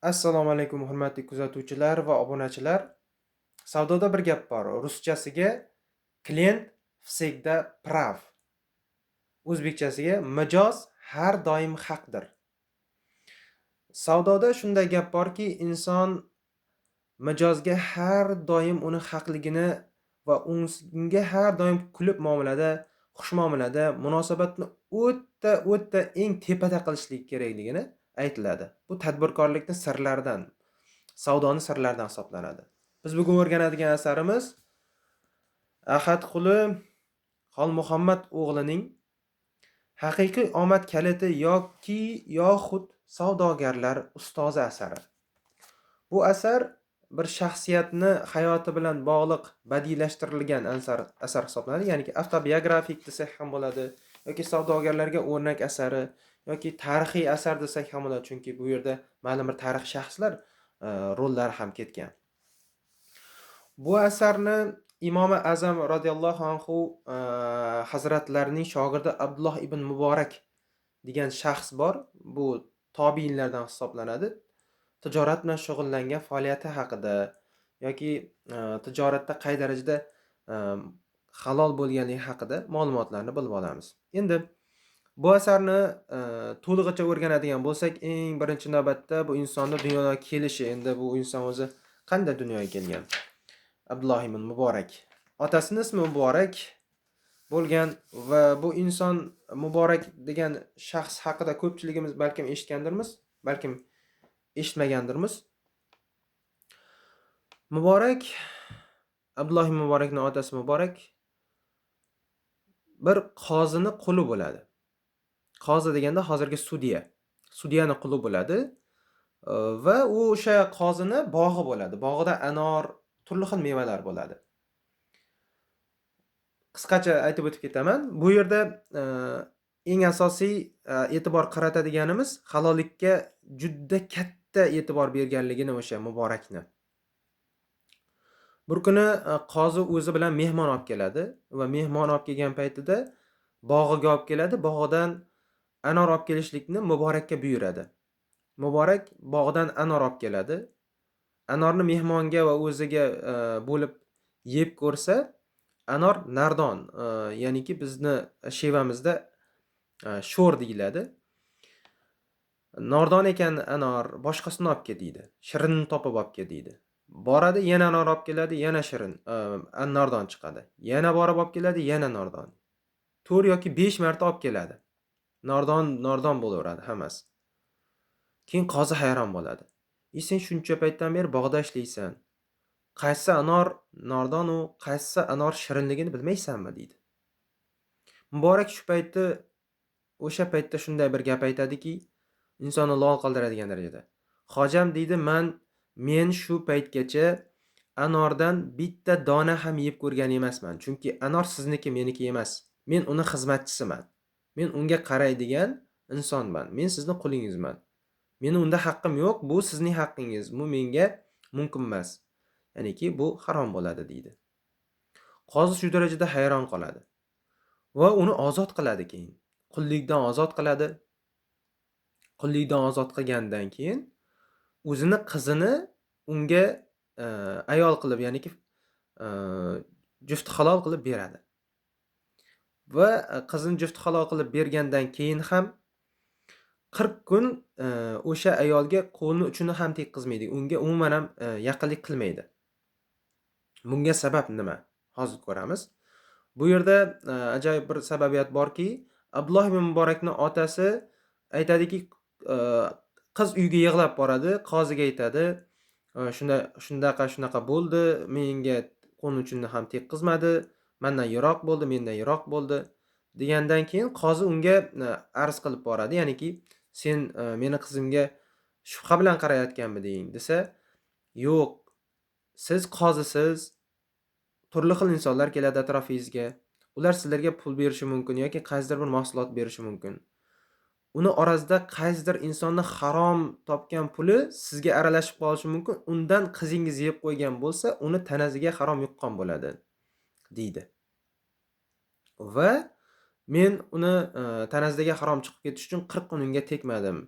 Assalomu alaykum hurmatli kuzatuvchilar va obunachilar. Savdoda bir gap bor. Ruschasiga klient всегда прав. O'zbekchasiga mijoz har doim haqdir. Savdoda shunday gap borki, inson mijozga har doim uni haqligini va unga har doim kulib muomalada, xush muomalada munosabatni o'ta eng tepada qilishlik kerakligini aytiladi. Bu tadbirkorlikning sirlaridan, savdoni sirlaridan hisoblanadi. Biz bugun o'rganadigan asarimiz Ahad quli Xolmuhammad o'g'lining haqiqiy omad kaliti yoxud savdogarlar ustozi asari. Bu asar bir shaxsiyatni hayoti bilan bog'liq badiiylashtirilgan asar hisoblanadi. Ya'ni avtobiografik desak ham bo'ladi, yoki savdogarlarga o'rnak asari, yoki tarixiy asar desak ham bo'ladi, chunki bu yerda ma'lum bir tarixiy shaxslar rollari ham ketgan. Bu asarni Imom Azam radhiyallohu anhu hazratlarining shogirdi Abdulloh ibn Muborak degan shaxs bor. Bu tobiinlardan hisoblanadi. Tijorat bilan shug'ullangan faoliyati haqida yoki tijoratda qay darajada halol bo'lganligi haqida ma'lumotlarni bilib olamiz. Endi bu asarni to'lig'icha o'rganadigan bo'lsak, eng birinchi navbatda bu insonning dunyoga kelishi, endi bu inson o'zi qanday dunyoga kelgan? Abdulloh ibn Muborak. Otasining ismi Muborak bo'lgan va bu inson Muborak degan shaxs haqida ko'pchiligimiz balkim eshitgandirmiz, balkim eshitmagandirmiz. Muborak, Abdulloh ibn Muborakning otasi Muborak bir qozini quli bo'ladi. Qozi deganda hozirgi sudya. Sudyaning quli bo'ladi va u o'sha qozini bog'i bo'ladi. Bog'ida anor, turli xil mevalar bo'ladi. Qisqacha aytib o'tib ketaman. Bu yerda eng asosiy e'tibor qaratadiganimiz halollikka juda katta e'tibor berganligini o'sha Muborakni. Bir kuni qozi o'zi bilan mehmon olib keladi va mehmon olib kelgan paytida bog'iga olib keladi. Bog'idan anor olib kelishlikni Muborakka buyuradi. Muborak bog'idan anor olib keladi. Anorni mehmonga va o'ziga bo'lib yeb ko'rsa, anor nardon, ya'niki bizni shevamizda sho'r deyiladi. Nordon ekan anor, boshqasini olib kel deydi. Shirinni topib olib kel deydi. Boradi, yana anor olib keladi, yana shirin, nordon chiqadi. Yana borib olib keladi, yana nordon. 4 yoki 5 marta olib keladi. Nordon bo'laveradi hammasi. Keyin qozi hayron bo'ladi. Sen shuncha paytdan beri bog'da ishlaysan. Qaysi anor nordon u, qaysi anor shirinligini bilmaysanmi deydi. Muborak o'sha paytda shunday bir gap aytadiki, insonni lol qoldiradigan darajada. Hojam deydi, men shu paytgacha anordan bitta dona ham yeb ko'rgan emasman. Chunki anor sizniki, meniki emas. Men uni xizmatchisiman. Men unga qaraydigan insonman. Men sizning qulingizman. Meni unda haqqim yo'q, bu sizning haqqingiz. Bu menga mumkin emas. Ya'niki bu harom bo'ladi deydi. Qozi shu darajada hayron qoladi va uni ozod qiladi keyin. Qullikdan ozod qiladi. Qullikdan ozod qilgandan keyin o'zini qizini unga ayol qilib, ya'niki juft halol qilib beradi. Va qizini juft halol qilib bergandan keyin ham 40 kun o'sha ayolga qo'lni uchini ham tekkizmaydi. Unga umuman ham yaqinlik qilmaydi. Bunga sabab nima? Hozir ko'ramiz. Bu yerda ajoyib bir sababiyat borki, Abdulloh ibn Muborakning otasi aytadiki, qiz uyga yig'lab boradi, qoziga aytadi, shunaqa bo'ldi, menga qo'lni uchini ham tekkizmadi, mendan yiroq bo'ldi degandan keyin qozi unga arz qilib boradi, ya'niki sen meni qizimga shubha bilan qarayotganmiding desa, yo'q, siz qozisiz, turli xil insonlar keladi atrofingizga. Ular sizlarga pul berishi mumkin yoki qaysidir bir mahsulot berishi mumkin. Uni orasida qaysidir insonni harom topgan puli sizga aralashib qolishi mumkin. Undan qizingiz yeb qo'ygan bo'lsa, uni tanasiga harom yuqqan bo'ladi, deydi. Va men uni tanasidagi harom chiqib ketish uchun 40 kun unga tekmadim.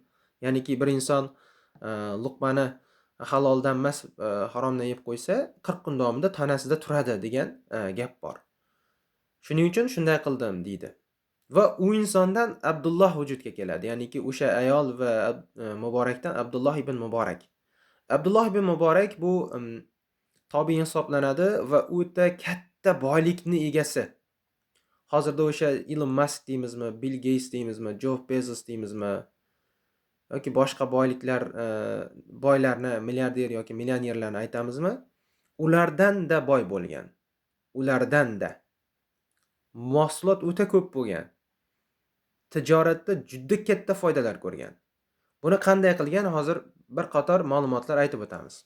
Ya'niki bir inson luqmani haloldan emas, haromdan yeb qo'ysa, 40 kun davomida tanasida turadi degan gap bor. Shuning uchun shunday qildim deydi. Va u insondan Abdulloh vujudga keladi. Ya'niki o'sha ayol va Muborakdan Abdulloh ibn Muborak. Abdulloh ibn Muborak bu tobiin hisoblanadi va o'ta katta boylikni egasi. Hozirda o'sha Elon Musk deymizmi, Bill Gates deymizmi, Jeff Bezos deymizmi yoki boshqa boylarni, milliarder yoki millionerlarni aytamizmi? Ulardan-da boy bo'lgan. Ulardan-da. Mahsulot o'ta ko'p bo'lgan. Tijoratda juda katta foydalar ko'rgan. Buni qanday qilgan? Hozir bir qator ma'lumotlar aytib o'tamiz.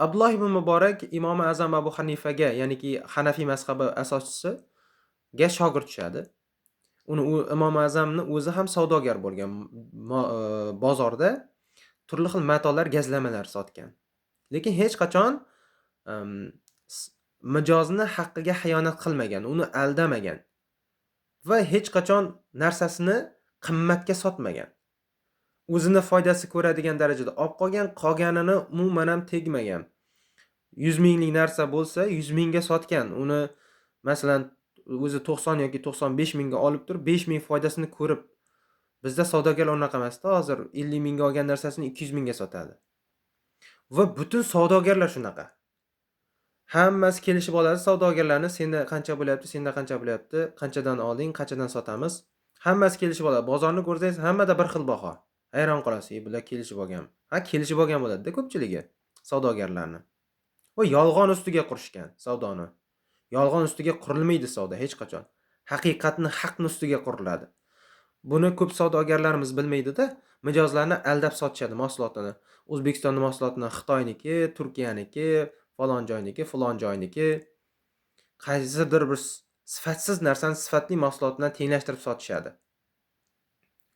Abdulloh ibn Muborak Imom Azam Abu Hanifaga, ya'niki Hanafiy mazhabi asoschisiga shogird tushadi. Imom Azamning o'zi ham savdogar bo'lgan. Bozorda turli xil matolar, gazlamalar sotgan. Lekin hech qachon mijozni haqqiga xiyonat qilmagan, uni aldamagan va hech qachon narsasini qimmatga sotmagan. O'zini foydasi ko'radigan darajada olib qolganini umuman ham tegmagan. 100 minglik narsa bo'lsa, 100 mingga sotgan. Uni masalan o'zi 90 yoki 95 mingga olib turib, 5 ming foydasini ko'rib. Bizda savdogarlar unaqa emas-da, hozir 50 mingga olgan narsasini 200 mingga sotadi. Va butun savdogarlar shunaqa. Hammasi kelishib oladi savdogarlarni, senda qancha bo'lyapti, senda qancha bo'lyapti, qanchadan olding, qanchadan sotamiz. Hammasi kelishib oladi. Bozorni ko'rsangiz, hammada bir xil baho. Hayron qolasiz, bular kelishib olgan. Kelishib olgan bo'ladi-da ko'pchiligi savdogarlarni. Va yolg'on ustiga qurishgan savdoni. Yolg'on ustiga qurilmaydi savdo hech qachon. Haqiqatni, haqni ustiga quriladi. Buni ko'p savdogarlarimiz bilmaydi-da, mijozlarni aldab sotishadi mahsulotini. O'zbekistonning mahsulotini Xitoyniki, Turkiyaniki, falon joyniki, falon joyniki, qaysidir bir sifatsiz narsani sifatli mahsulot bilan tenglashtirib sotishadi.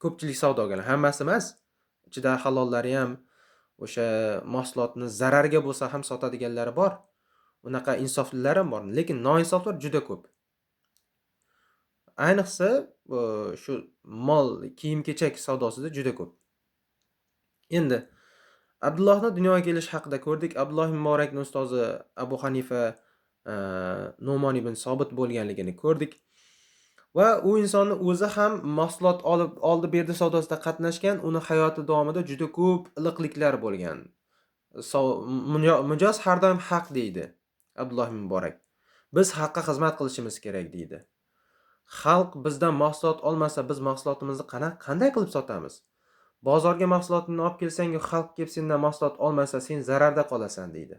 Ko'pchilik savdogarlar, hammasi emas, ichida halollari ham o'sha mahsulotni zararga bo'lsa ham sotadiganlari bor. Unaqa insoflilar ham bor, lekin noinsoflar juda ko'p. Ayniqsa shu mol, kiyim-kechak savdosida juda ko'p. Endi Abdullohning dunyoga kelish haqida ko'rdik. Abdulloh ibn Muborakning ustozi Abu Hanifa Nu'mon ibn Sobit bo'lganligini ko'rdik. Va u insonning o'zi ham mahsulot oldi-berdi savdosida qatnashgan, uni hayoti davomida juda ko'p iliqliklar bo'lgan. Mijoz har doim haq deydi Abdulloh ibn Muborak. Biz haqqa xizmat qilishimiz kerak deydi. Xalq bizdan mahsulot olmasa, biz mahsulotimizni qanday qilib sotamiz? Bozorga mahsulotni olib kelsang, xalq kelib sendan mahsulot olmasa, sen zararda qolasan deydi.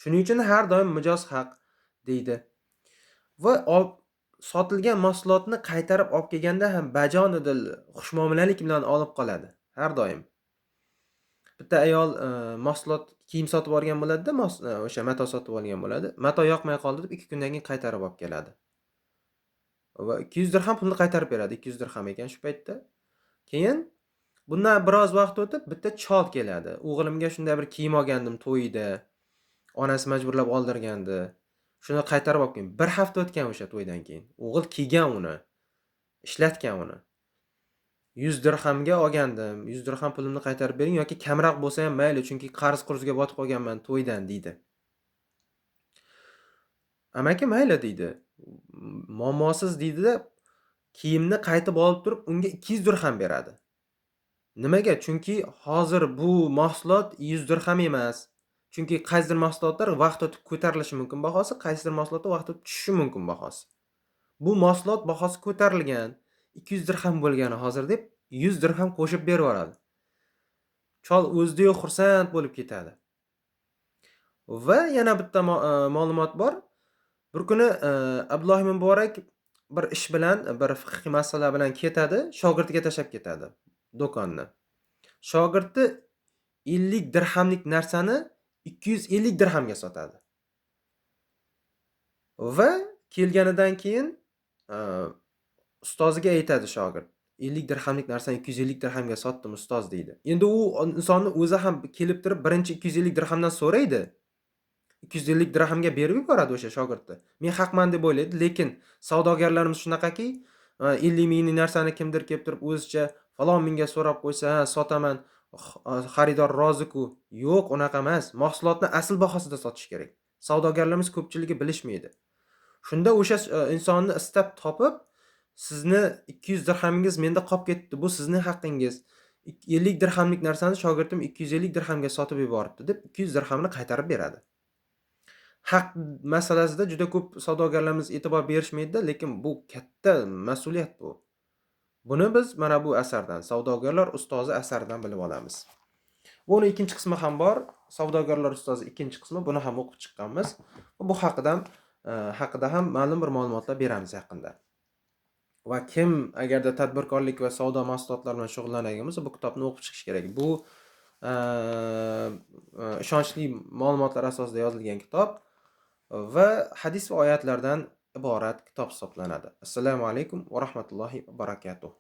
Shuning uchun har doim mijoz haq deydi. Va sotilgan mahsulotni qaytarib olib kelganda ham bajonidil xushmuomalalik bilan olib qoladi. Har doim. Bitta ayol mahsulot kiyim sotib olgan bo'ladi-da, o'sha mato sotib olgan bo'ladi. Mato yoqmay qoldi deb 2 kundan keyin qaytarib olib keladi. Va 200 dirham pulni qaytarib beradi. 200 dirham ekan shu paytda. Keyin bundan biroz vaqt o'tib bitta chol keladi. O'g'limga shunday bir kiyim olgandim to'yida. Onasi majburlab oldirgandi. Shuni qaytarib olib keldim. Bir hafta o'tgan o'sha to'ydan keyin. O'g'il kiygan uni. Ishlatgan uni. 100 dirhamga olgandim. 100 dirham pulimni qaytarib bering yoki kamroq bo'lsa ham mayli, chunki qarz qurzga botib qolganman to'ydan deydi. Amaki mayli deydi. Muammosiz deydi-da, kiyimni qaytib olib turib unga 200 dirham beradi. Nimaga? Chunki hozir bu mahsulot 100 dirham emas. Chunki qaysidir mahsulotlar vaqt o'tib ko'tarilishi mumkin bahosi, qaysidir mahsulotlar vaqt o'tib tushishi mumkin bahosi. Bu mahsulot bahosi ko'tarilgan, 200 dirham bo'lgani hozir deb 100 dirham qo'shib berib yoradi. Chol o'zida-yu xursand bo'lib ketadi. Va yana bitta ma'lumot bor. Bir kuni Abdulloh ibn Muborak bir ish bilan, bir fiqh masala bilan ketadi, shogirdiga tashab ketadi do'konni. Shogirdi 50 dirhamlik narsani 250 dirhamga sotadi. Va kelganidan keyin ustoziga aytadi shogird. 50 dirhamlik narsani 250 dirhamga sotdim ustoz deydi. Endi u insonni o'zi ham kelib turib birinchi 250 dirhamdan so'raydi. 250 dirhamga berib yuboradi o'sha shogirdni. Men haqman deb o'ylaydi, lekin savdogarlarimiz shunaqaki, 50 minglik narsani kimdir kelib turib o'zicha falon mingga so'rab qo'ysa, sotaman, xaridor rozi-ku. Yo'q, unaqa emas. Mahsulotni asl bahosida sotish kerak. Savdogarlarimiz ko'pchiligi bilishmaydi. Shunda o'sha insonni istab topib, sizni 200 dirhamingiz menda qolib ketdi, bu sizning haqqingiz. 50 dirhamlik narsani shogirdim 250 dirhamga sotib yuboribdi deb 200 dirhamni qaytarib beradi. Haq masalasida juda ko'p savdogarlarimiz e'tibor berishmaydi, lekin bu katta mas'uliyat bu. Buni biz mana bu asardan, Savdogarlar ustozi asaridan bilib olamiz. Buni ikkinchi qismi ham bor. Savdogarlar ustozi ikkinchi qismi, buni ham o'qib chiqqanmiz. Bu haqida ham ma'lum bir ma'lumotlar beramiz yaqinda. Va kim agarda tadbirkorlik va savdo mahsulotlari bilan shug'ullanadigan bo'lsa, bu kitobni o'qib chiqish kerak. Bu ishonchli ma'lumotlar asosida yozilgan kitob va hadis va oyatlardan iborat kitob hisoblanadi. Assalomu alaykum va rahmatullohi va barakatuh.